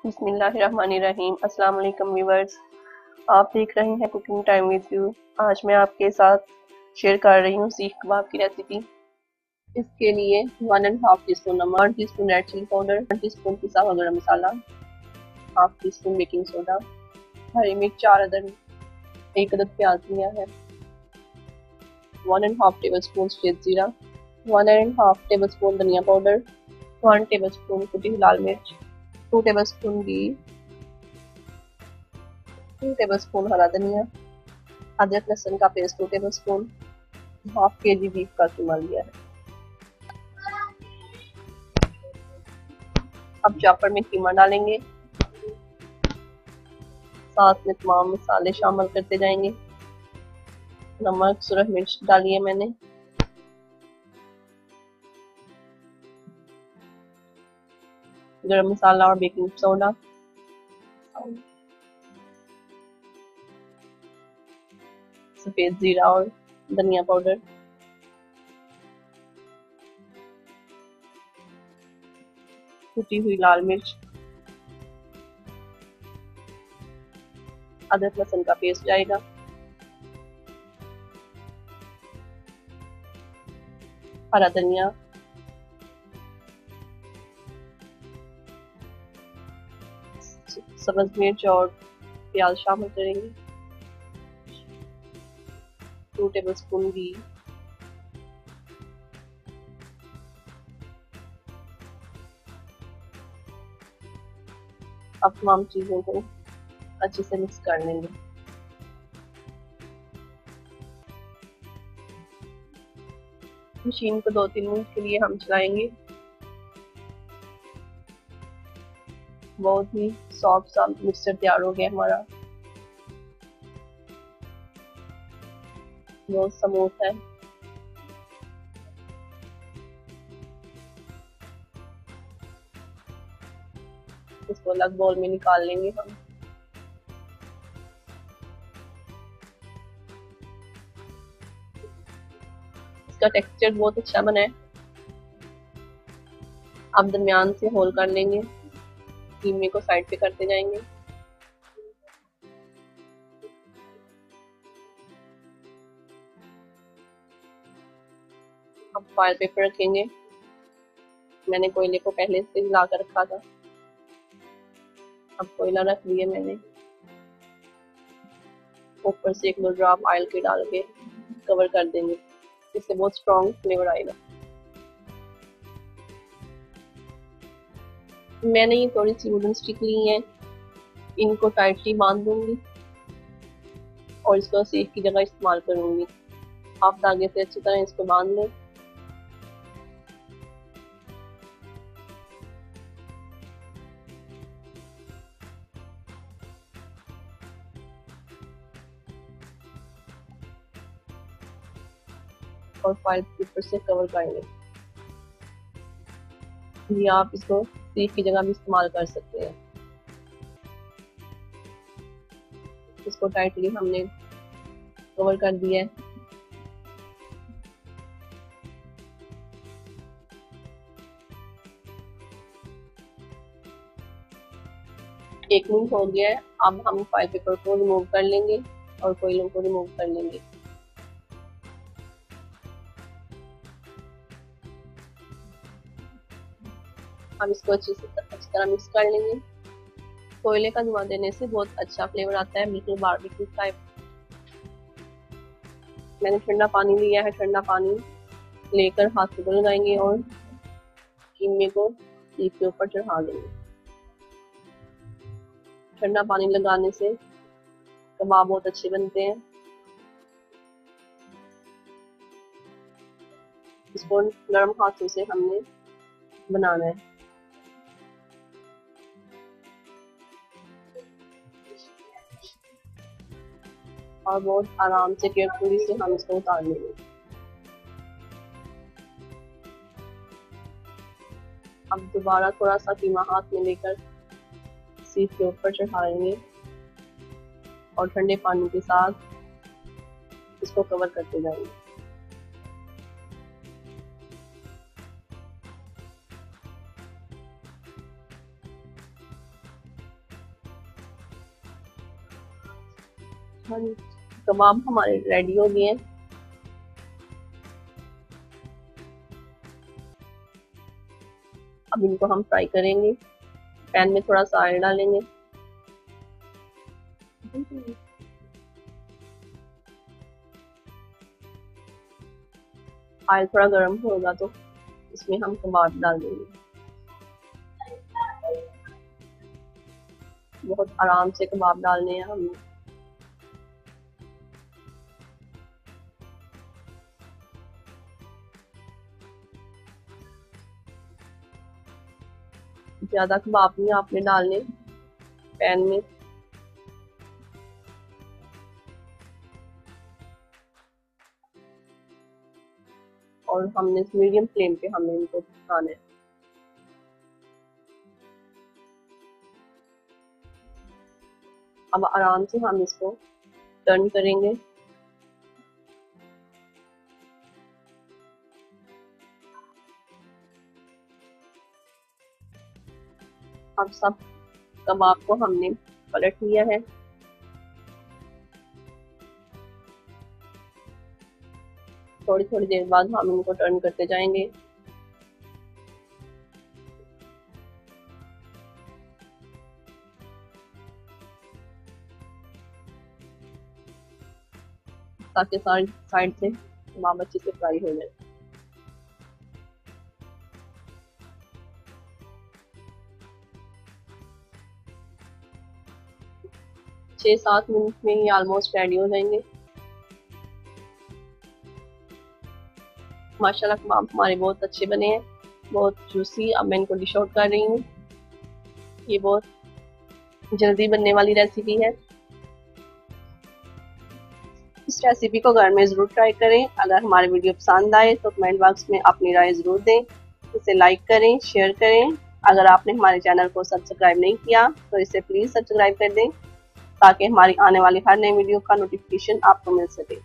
बिस्मिल्लाहिर्रहमानिर्रहीम। अस्सलाम वालेकुम व्यूअर्स, आप देख रहे हैं कुकिंग टाइम विद यू। आज मैं आपके साथ शेयर कर रही हूँ सीख कबाब की रेसिपी। इसके लिए 1.5 टीस्पून नमक, 1 teaspoon red chilli powder, 1 teaspoon पिसा हुआ garam masala, half teaspoon baking soda, हरी मिर्च 4 अदद, 1 अदद प्याज लिया है, 1.5 टेबलस्पून सफेद जीरा, 1.5 टेबलस्पून धनिया पाउडर, 1 टेबलस्पून कुटी हुई लाल मिर्च, 2 टेबलस्पून घी, 2 टेबलस्पून हरा धनिया, अदरक लहसुन का paste 2 tablespoon, half kg beef का कीमा लिया है। अब चॉपर में कीमा डालेंगे, साथ में तमाम मसाले शामिल करते जाएंगे। नमक, सुरख मिर्च डाली है मैंने, गरम मसाला और बेकिंग सोडा, सफेद जीरा और धनिया पाउडर, कुटी हुई लाल मिर्च, अदरक लहसुन का पेस्ट जाएगा, हरा धनिया, सब्ज मिर्च और प्याज शामिल करेंगे, 2 टेबलस्पून घी, अब तमाम चीजों को अच्छे से मिक्स कर लेंगे। मशीन को 2-3 मिनट के लिए हम चलाएंगे। बहुत ही सॉफ्ट सा मिक्सचर तैयार हो गया हमारा, बहुत स्मूथ है। इसको अलग बाउल में निकाल लेंगे हम। इसका टेक्सचर बहुत अच्छा बना है। अब दरमियान से होल कर लेंगे, कीमे को साइड पे करते जाएंगे। अब फॉइल पेपर रखेंगे। मैंने कोयले को पहले से हिला कर रखा था। अब कोयला रख लिया मैंने, ऊपर से 1-2 ड्रॉप ऑयल के डाल के कवर कर देंगे, इससे बहुत स्ट्रॉन्ग फ्लेवर आएगा। मैंने ये थोड़ी सी वुडन स्टिक ली है, इनको टाइटली बांध दूंगी और इसको सेक की जगह इस्तेमाल करूंगी। आप धागे से अच्छी तरह इसको बांध लें। और फॉइल पेपर से कवर कर लें। ये आप इसको सेक की जगह भी इस्तेमाल कर सकते हैं। इसको टाइटली हमने कवर कर दिया है। एक मिनट हो गया है। अब हम फॉइल पेपर को रिमूव कर लेंगे और कोयलों को रिमूव कर लेंगे। हम इसको अच्छी तरह मिक्स कर लेंगे। कोयले का धुआं देने से बहुत अच्छा फ्लेवर आता है, बिल्कुल बारबेक्यू टाइप। मैंने ठंडा पानी लिया है। ठंडा पानी लेकर हाथ को लगाएंगे और कीमे को सीख के ऊपर चढ़ा देंगे। ठंडा पानी लगाने से कबाब बहुत अच्छे बनते हैं। इसको नरम हाथों से हमने बनाना है और बहुत आराम से केयरफुली से हम इसको उतार लेंगे। अब दोबारा थोड़ा सा कीमा हाथ में लेकर सीख के ऊपर चढ़ाएंगे और ठंडे पानी के साथ इसको कवर करते जाएंगे। हाँ जी, कबाब हमारे रेडी हो गए हैं। अब इनको हम फ्राई करेंगे। पैन में थोड़ा सा ऑयल डालेंगे। ऑयल थोड़ा गर्म होगा तो इसमें हम कबाब डाल देंगे। बहुत आराम से कबाब डालने हैं हमने। ज्यादा कबाब नहीं आपने डालने पैन में। और हमने मीडियम फ्लेम पे हमने इनको पकाना है। अब आराम से हम इसको टर्न करेंगे। अब सब कबाब को हमने पलट लिया है। थोड़ी थोड़ी देर बाद हम इनको टर्न करते जाएंगे। ताकि सारी साइड से कबाब अच्छे से फ्राई हो जाए। छः 7 मिनट में ही ऑलमोस्ट रेडी हो जाएंगे। माशाल्लाह कबाब हमारे बहुत अच्छे बने हैं, बहुत जूसी। अब मैं इनको डिश आउट कर रही हूँ। ये बहुत जल्दी बनने वाली रेसिपी है। इस रेसिपी को घर में ज़रूर ट्राई करें। अगर हमारी वीडियो पसंद आए तो कमेंट बॉक्स में अपनी राय ज़रूर दें। इसे लाइक करें, शेयर करें। अगर आपने हमारे चैनल को सब्सक्राइब नहीं किया तो इसे प्लीज़ सब्सक्राइब कर दें ताकि हमारी आने वाली हर नई वीडियो का नोटिफिकेशन आपको मिल सके।